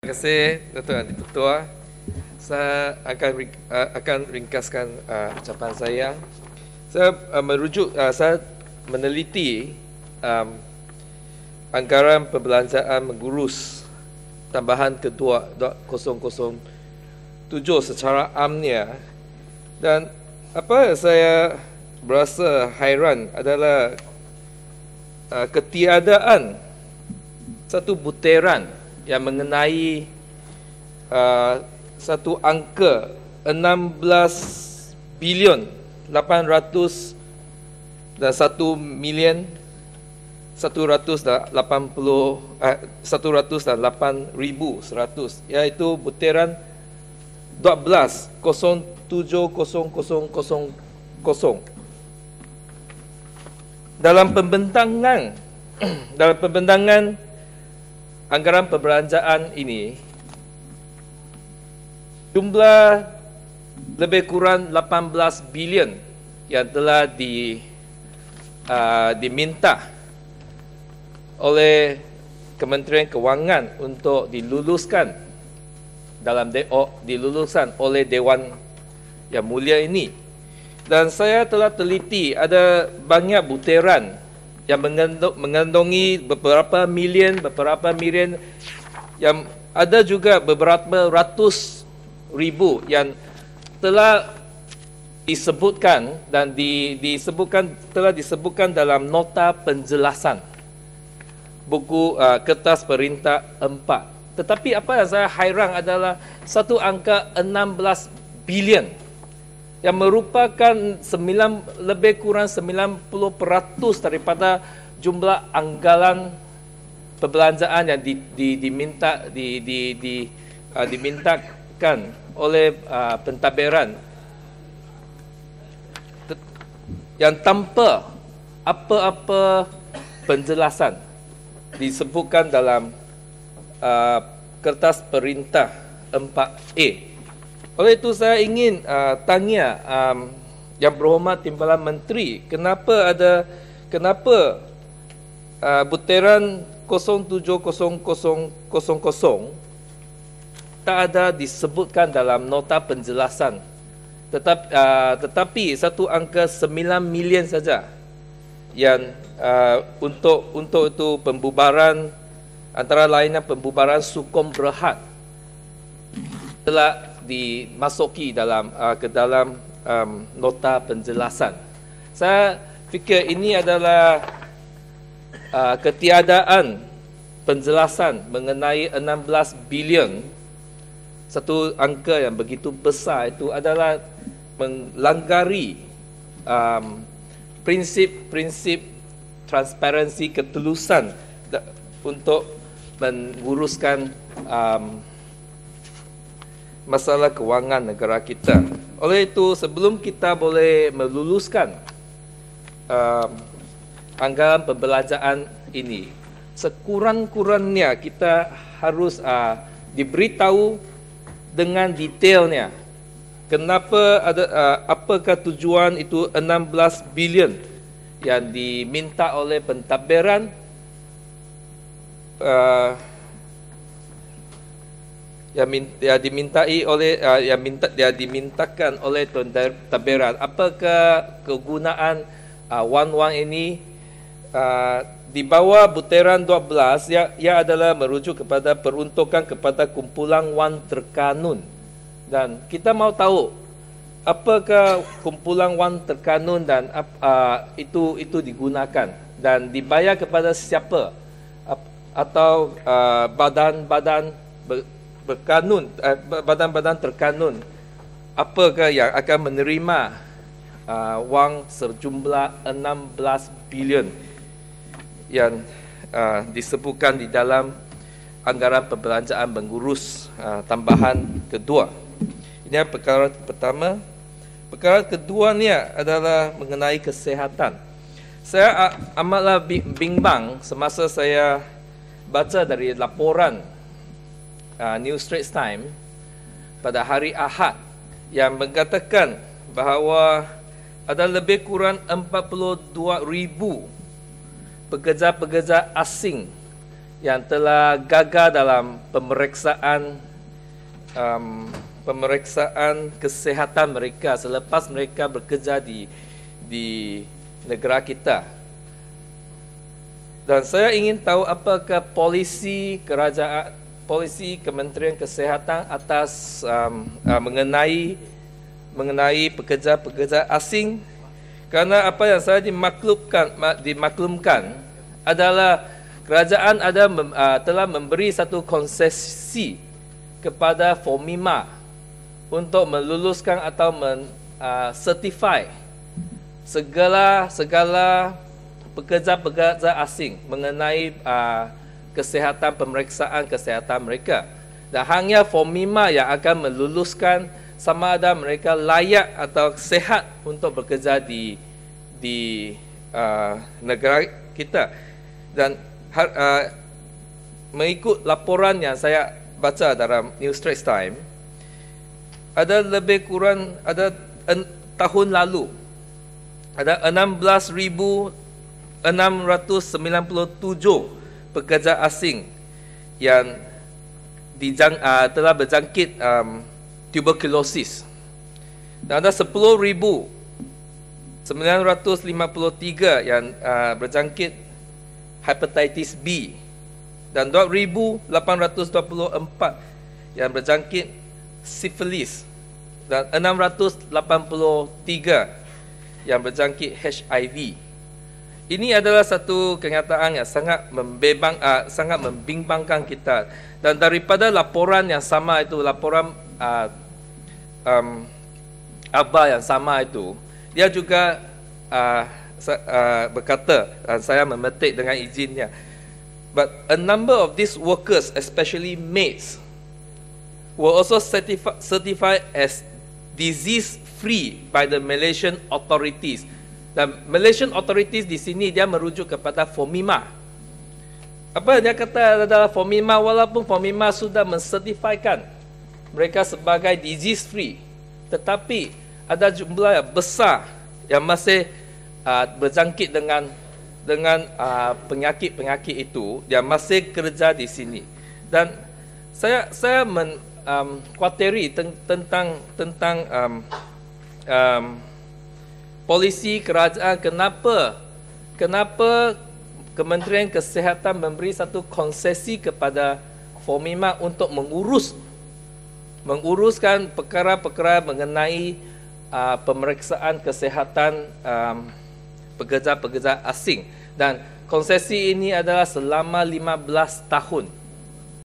Terima kasih Datuk Anti Ketua. Saya akan ringkaskan ucapan saya. Saya meneliti anggaran perbelanjaan mengurus tambahan kedua 2007 secara amnya, dan apa saya berasa hairan adalah ketiadaan satu butiran yang mengenai satu angka 16 bilion 800 dan 1 milion 108,100, iaitu butiran 12,07,000. Dalam pembentangan anggaran perbelanjaan ini, jumlah lebih kurang 18 bilion yang telah diminta oleh Kementerian Kewangan untuk diluluskan oleh Dewan Yang Mulia ini. Dan saya telah teliti ada banyak butiran yang mengandungi beberapa milion, yang ada juga beberapa ratus ribu yang telah disebutkan dan telah disebutkan dalam nota penjelasan buku kertas perintah 4. Tetapi apa yang saya hairan adalah satu angka 16 bilion yang merupakan lebih kurang 90% daripada jumlah anggaran perbelanjaan yang dimintakan oleh pentadbiran, yang tanpa apa-apa penjelasan disebutkan dalam kertas perintah 4A. Oleh itu saya ingin tanya Yang Berhormat Timbalan Menteri, kenapa butiran 07,000 tak ada disebutkan dalam nota penjelasan, tetapi satu angka 9 milion saja yang untuk itu pembubaran, antara lainnya pembubaran Sukom Berhad, telah dimasuki ke dalam nota penjelasan. Saya fikir ini adalah ketiadaan penjelasan mengenai 16 bilion, satu angka yang begitu besar itu adalah melanggar prinsip-prinsip transparansi, ketulusan untuk menguruskan masalah kewangan negara kita. Oleh itu, sebelum kita boleh meluluskan anggaran perbelanjaan ini, sekurang-kurangnya kita harus diberitahu dengan detailnya kenapa apakah tujuan itu 16 bilion yang diminta oleh pentadbiran, dimintakan oleh pentadbiran. Apakah kegunaan wang-wang ini di bawah butiran 12 ia adalah merujuk kepada peruntukan kepada kumpulan wang terkanun, dan kita mau tahu apakah kumpulan wang terkanun dan itu digunakan dan dibayar kepada siapa, atau badan-badan terkanun apakah yang akan menerima wang sejumlah 16 bilion yang disebutkan di dalam anggaran perbelanjaan mengurus tambahan kedua. Ini perkara pertama. Perkara keduanya adalah mengenai kesihatan. Saya amatlah bimbang semasa saya baca dari laporan New Straits Times pada hari Ahad yang mengatakan bahawa ada lebih kurang 42,000 pekerja-pekerja asing yang telah gagal dalam pemeriksaan kesihatan mereka selepas mereka bekerja di negara kita. Dan saya ingin tahu apakah polisi kerajaan, polisi Kementerian Kesihatan atas mengenai pekerja-pekerja asing, kerana apa yang saya dimaklumkan adalah kerajaan telah memberi satu konsesi kepada FOMIMA untuk meluluskan atau certify segala pekerja-pekerja asing mengenai pemeriksaan kesihatan mereka. Dan hanya FOMIMA yang akan meluluskan sama ada mereka layak atau sehat untuk bekerja di negara kita. Dan mengikut laporan yang saya baca dalam New Straits Times, ada lebih kurang tahun lalu ada 16,697 pekerja asing yang telah berjangkit tuberkulosis, dan ada 10,953 yang berjangkit hepatitis B, dan 2,824 yang berjangkit sifilis, dan 683 yang berjangkit HIV. Ini adalah satu kenyataan yang sangat membimbangkan kita. Dan daripada laporan yang sama itu, laporan Abba yang sama itu, dia juga berkata, dan saya memetik dengan izinnya, but a number of these workers, especially maids, were also certified as disease-free by the Malaysian authorities. Dan Malaysian authorities di sini dia merujuk kepada FOMIMA. Apa dia kata adalah FOMIMA, walaupun FOMIMA sudah mensertifikan mereka sebagai disease-free, tetapi ada jumlah yang besar yang masih berjangkit dengan penyakit-penyakit itu, yang masih kerja di sini. Dan saya kuatiri tentang polisi kerajaan, kenapa Kementerian Kesihatan memberi satu konsesi kepada FOMIMA untuk menguruskan perkara-perkara mengenai pemeriksaan kesihatan pekerja-pekerja asing. Dan konsesi ini adalah selama 15 tahun.